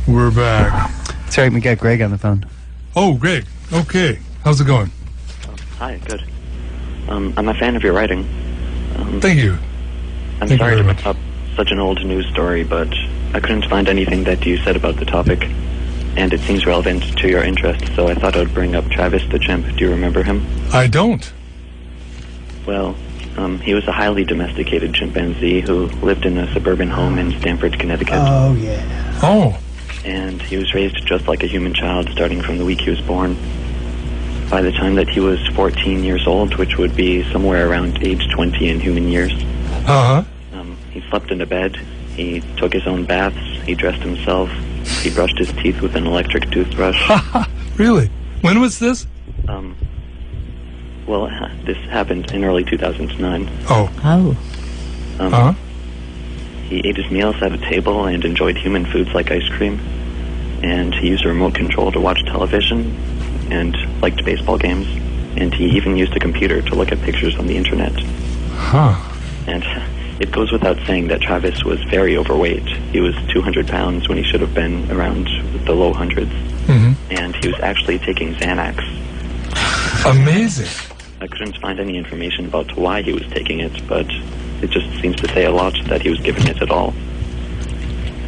We're back. Sorry, we got Greg on the phone. Oh, Greg. Okay. How's it going? Hi, good. I'm a fan of your writing. Thank you. I'm Thank sorry you to very bring up such an old news story, but I couldn't find anything that you said about the topic, and it seems relevant to your interest, so I thought I would bring up Travis the chimp. Do you remember him? I don't. Well, he was a highly domesticated chimpanzee who lived in a suburban home in Stamford, Connecticut. Oh, yeah. Oh. And he was raised just like a human child starting from the week he was born. By the time that he was 14 years old, which would be somewhere around age 20 in human years, Uh-huh. he slept in a bed, he took his own baths, he dressed himself, he brushed his teeth with an electric toothbrush. Really? When was this? Well, this happened in early 2009. Oh. Oh. Uh-huh. He ate his meals at a table and enjoyed human foods like ice cream. And he used a remote control to watch television and liked baseball games. And he even used a computer to look at pictures on the internet. Huh. And it goes without saying that Travis was very overweight. He was 200 pounds when he should have been around the low hundreds. Mm-hmm. And he was actually taking Xanax. Amazing. I couldn't find any information about why he was taking it, but it just seems to say a lot that he was given it at all.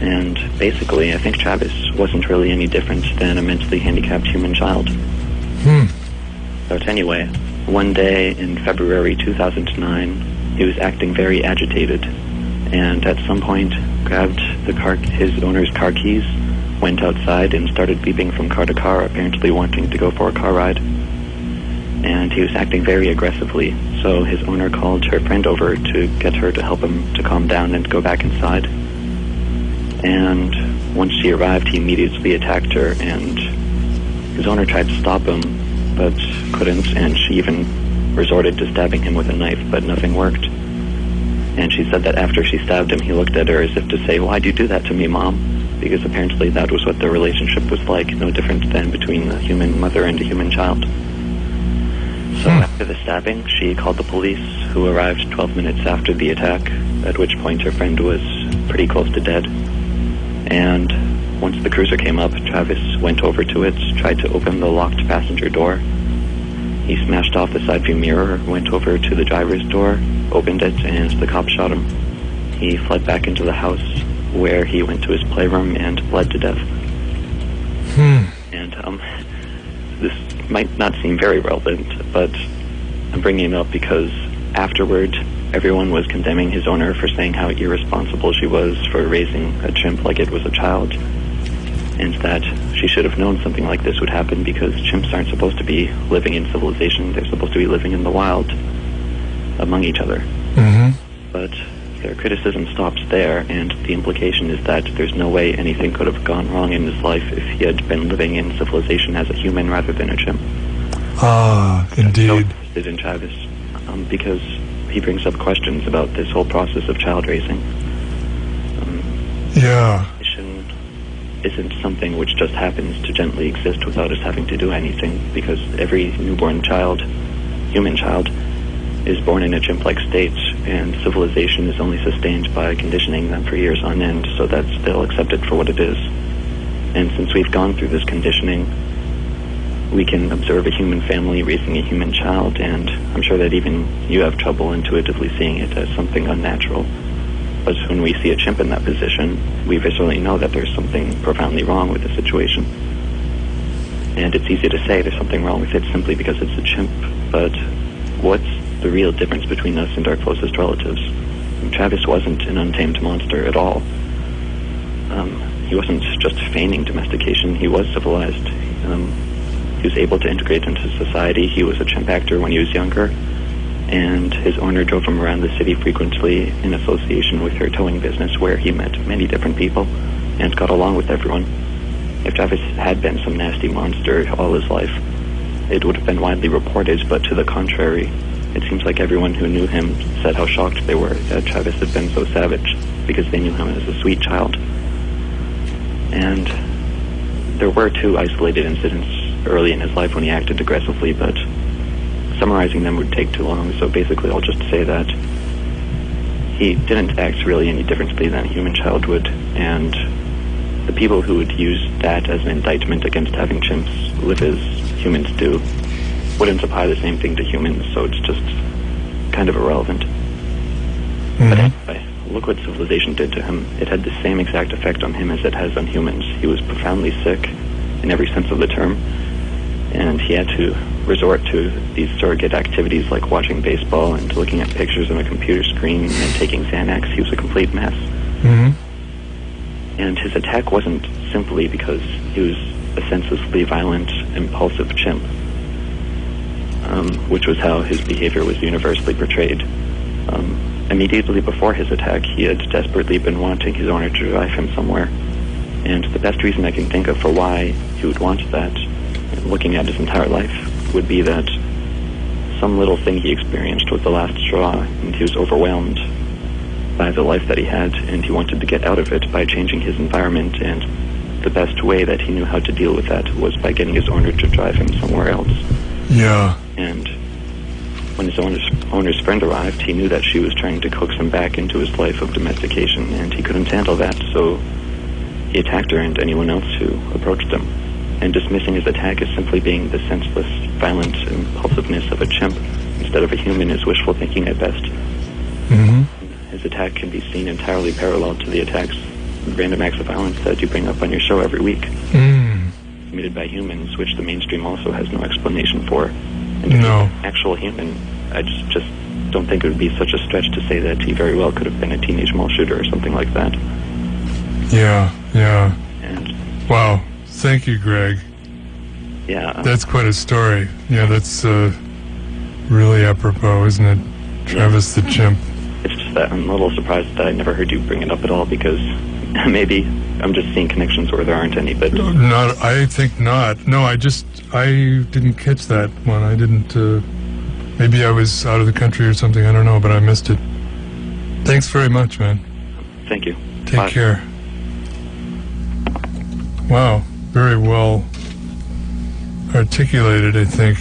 And basically, I think Travis wasn't really any different than a mentally handicapped human child. But anyway, one day in February 2009, he was acting very agitated, and at some point grabbed his owner's car keys, went outside and started beeping from car to car, apparently wanting to go for a car ride. And he was acting very aggressively, so his owner called her friend over to get her to help him to calm down and go back inside. And once she arrived, he immediately attacked her, and his owner tried to stop him, but couldn't, and she even resorted to stabbing him with a knife, but nothing worked. And she said that after she stabbed him, he looked at her as if to say, "Why'd you do that to me, Mom?" Because apparently that was what their relationship was like, no different than between a human mother and a human child. So after the stabbing, she called the police, who arrived 12 minutes after the attack, at which point her friend was pretty close to dead. And once the cruiser came up, Travis went over to it, tried to open the locked passenger door. He smashed off the side view mirror, went over to the driver's door, opened it, and the cop shot him. He fled back into the house, where he went to his playroom and bled to death. And this might not seem very relevant, but I'm bringing it up because afterward, everyone was condemning his owner for saying how irresponsible she was for raising a chimp like it was a child, and that she should have known something like this would happen because chimps aren't supposed to be living in civilization. They're supposed to be living in the wild among each other. But their criticism stops there, and the implication is that there's no way anything could have gone wrong in his life if he had been living in civilization as a human rather than a chimp. Ah, indeed. I'm so interested in Travis because he brings up questions about this whole process of child raising. Yeah. Isn't something which just happens to gently exist without us having to do anything, because every newborn child, human child, is born in a chimp-like state, and civilization is only sustained by conditioning them for years on end so that they'll accept it for what it is. And since we've gone through this conditioning, we can observe a human family raising a human child, and I'm sure that even you have trouble intuitively seeing it as something unnatural. But when we see a chimp in that position, we viscerally know that there's something profoundly wrong with the situation. And it's easy to say there's something wrong with it simply because it's a chimp, but what's the real difference between us and our closest relatives? Travis wasn't an untamed monster at all. He wasn't just feigning domestication, he was civilized. He was able to integrate into society. He was a chimp actor when he was younger, and his owner drove him around the city frequently in association with her towing business, where he met many different people and got along with everyone. If Travis had been some nasty monster all his life, it would have been widely reported, but to the contrary, it seems like everyone who knew him said how shocked they were that Travis had been so savage, because they knew him as a sweet child. And there were 2 isolated incidents early in his life when he acted aggressively, but summarizing them would take too long, so basically I'll just say that he didn't act really any differently than a human child would, and the people who would use that as an indictment against having chimps live as humans do wouldn't apply the same thing to humans, so it's just kind of irrelevant. Mm-hmm. But anyway, look what civilization did to him. It had the same exact effect on him as it has on humans. He was profoundly sick in every sense of the term, and he had to resort to these surrogate activities like watching baseball and looking at pictures on a computer screen and taking Xanax. He was a complete mess. Mm-hmm. And his attack wasn't simply because he was a senselessly violent, impulsive chimp, which was how his behavior was universally portrayed. Immediately before his attack, he had desperately been wanting his owner to drive him somewhere. And the best reason I can think of for why he would want that, looking at his entire life, would be that some little thing he experienced was the last straw, and he was overwhelmed by the life that he had, and he wanted to get out of it by changing his environment, and the best way that he knew how to deal with that was by getting his owner to drive him somewhere else. Yeah. And when his owner's friend arrived, he knew that she was trying to coax him back into his life of domestication, and he couldn't handle that, so he attacked her and anyone else who approached him. And dismissing his attack as simply being the senseless, violent impulsiveness of a chimp instead of a human is wishful thinking at best. Mm-hmm. His attack can be seen entirely parallel to the attacks, random acts of violence that you bring up on your show every week, committed by humans, which the mainstream also has no explanation for. And if No. he's an actual human, I just don't think it would be such a stretch to say that he very well could have been a teenage mall shooter or something like that. Yeah, yeah. And Wow. Thank you, Greg. yeah, That's quite a story. Yeah, that's really apropos, isn't it? Travis the chimp. it's just that I'm a little surprised that I never heard you bring it up at all, because maybe I'm just seeing connections where there aren't any, but Not, I think not. No, I didn't catch that one. I didn't, maybe I was out of the country or something, I don't know, but I missed it. Thanks very much, man. thank you. Take Bye. care. Wow, very well articulated, I think.